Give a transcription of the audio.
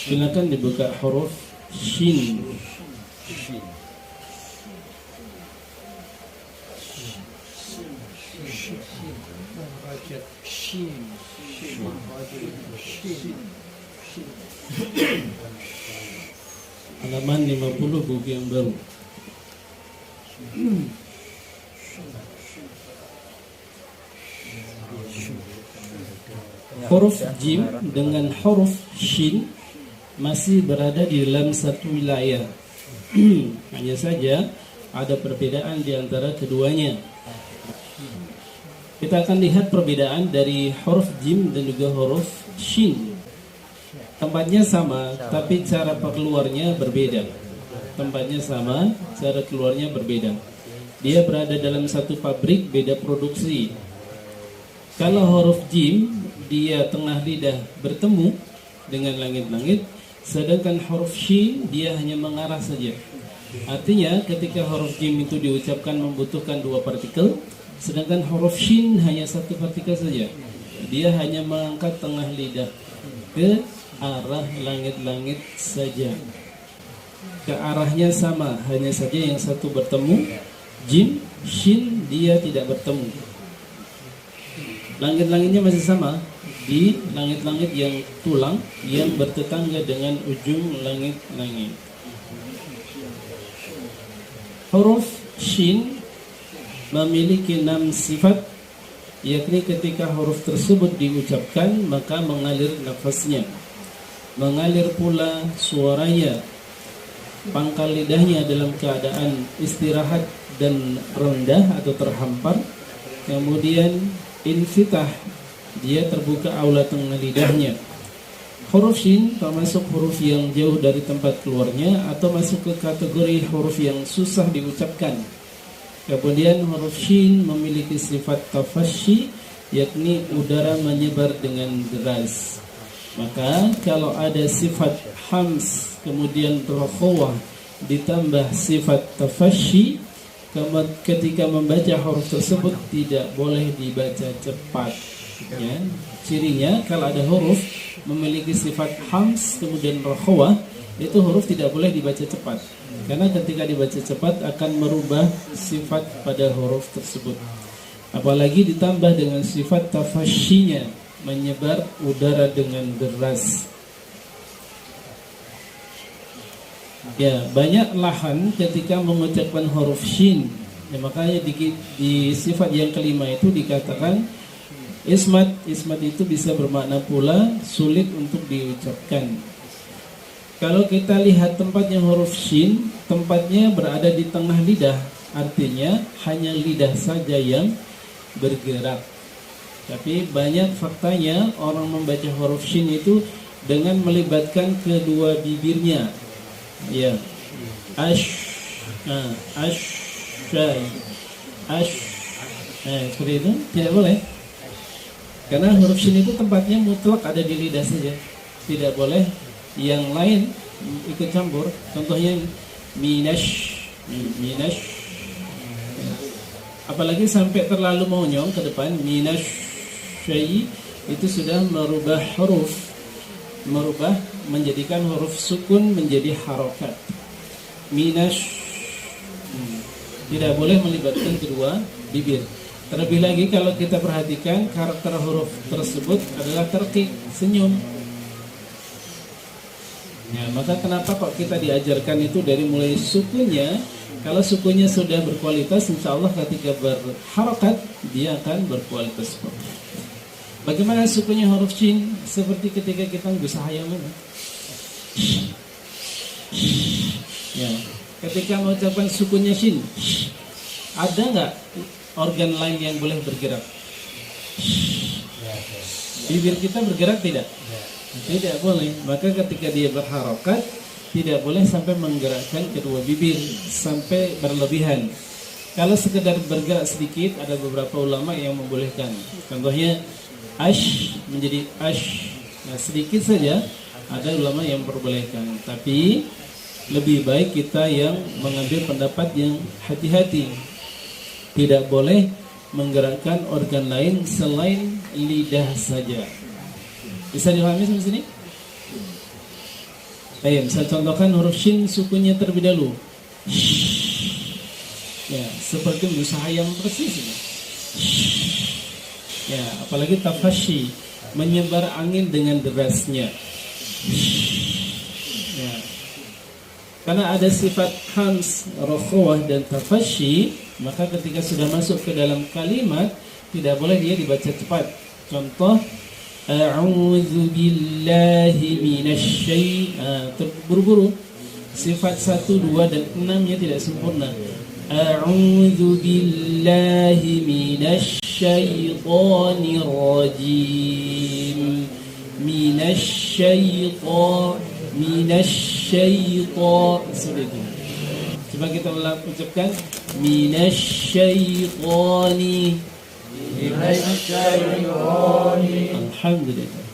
Silakan dibuka huruf shin. Halaman 50 buku yang baru. Huruf jim dengan huruf shin masih berada di dalam satu wilayah. Hanya saja ada perbedaan di antara keduanya. Kita akan lihat perbedaan dari huruf jim dan juga huruf shin. Tempatnya sama, tapi cara keluarnya berbeda. Tempatnya sama, cara keluarnya berbeda. Dia berada dalam satu pabrik, beda produksi. Kalau huruf jim, dia tengah lidah bertemu dengan langit-langit, sedangkan huruf shin dia hanya mengarah saja. Artinya ketika huruf jim itu diucapkan membutuhkan dua partikel, sedangkan huruf shin hanya satu partikel saja. Dia hanya mengangkat tengah lidah ke arah langit-langit saja. Ke arahnya sama, hanya saja yang satu bertemu. Jim, shin dia tidak bertemu. Langit-langitnya masih sama, di langit-langit yang tulang yang bertetangga dengan ujung langit-langit. Huruf shin memiliki 6 sifat, yakni ketika huruf tersebut diucapkan maka mengalir nafasnya, mengalir pula suaranya, pangkal lidahnya dalam keadaan istirahat dan rendah atau terhampar, kemudian infitah, dia terbuka aula tengah lidahnya. Huruf shin termasuk huruf yang jauh dari tempat keluarnya atau masuk ke kategori huruf yang susah diucapkan. Kemudian huruf shin memiliki sifat tafashi, yakni udara menyebar dengan deras. Maka kalau ada sifat hams kemudian rakhawah ditambah sifat tafashi, ketika membaca huruf tersebut tidak boleh dibaca cepat. Ya, cirinya kalau ada huruf memiliki sifat hams kemudian rakhawah, itu huruf tidak boleh dibaca cepat. Karena ketika dibaca cepat akan merubah sifat pada huruf tersebut. Apalagi ditambah dengan sifat tafashinya, menyebar udara dengan deras. Ya, banyak lahan ketika mengucapkan huruf shin. Ya, makanya di sifat yang kelima itu dikatakan ismat. Ismat itu bisa bermakna pula sulit untuk diucapkan. Kalau kita lihat tempatnya huruf shin, tempatnya berada di tengah lidah. Artinya hanya lidah saja yang bergerak. Tapi banyak faktanya orang membaca huruf shin itu dengan melibatkan kedua bibirnya. Ya, seperti itu tidak boleh. Karena huruf shin itu tempatnya mutlak ada di lidah saja, tidak boleh yang lain ikut campur. Contohnya minash. Apalagi sampai terlalu monyong ke depan, minash syai itu sudah merubah huruf, menjadikan huruf sukun menjadi harokat. Minash tidak boleh melibatkan kedua bibir. Terlebih lagi kalau kita perhatikan karakter huruf tersebut adalah terkik, senyum. Ya, maka kenapa kok kita diajarkan itu dari mulai sukunya? Kalau sukunya sudah berkualitas, insya Allah ketika berharokat dia akan berkualitas. Bagaimana sukunya huruf shin? Seperti ketika kita berusaha ayam. Ya, ketika mengucapkan sukunya shin, ada nggak organ lain yang boleh bergerak? Bibir kita bergerak tidak? Tidak boleh. Maka ketika dia berharokat, tidak boleh sampai menggerakkan kedua bibir sampai berlebihan. Kalau sekedar bergerak sedikit, ada beberapa ulama yang membolehkan. Contohnya ash menjadi ash. Nah, sedikit saja ada ulama yang memperbolehkan. Tapi lebih baik kita yang mengambil pendapat yang hati-hati. Tidak boleh menggerakkan organ lain selain lidah saja. Bisa dipahami sampai sini? Saya contohkan huruf shin sukunya terlebih dahulu. Ya, seperti berusaha yang persis ini. Ya, apalagi tafashi, menyebar angin dengan derasnya. Ya. Karena ada sifat hams, rokhawah dan tafashi, maka ketika sudah masuk ke dalam kalimat tidak boleh dia dibaca cepat. Contoh, a'udzu billahi terburu-buru. Sifat 1, 2 dan 6-nya tidak sempurna. A'udzu billahi minasyaitonir rajim. Minasyaiton. Sudah itu. Coba kita ucapkan minasyaitoni. Alhamdulillah.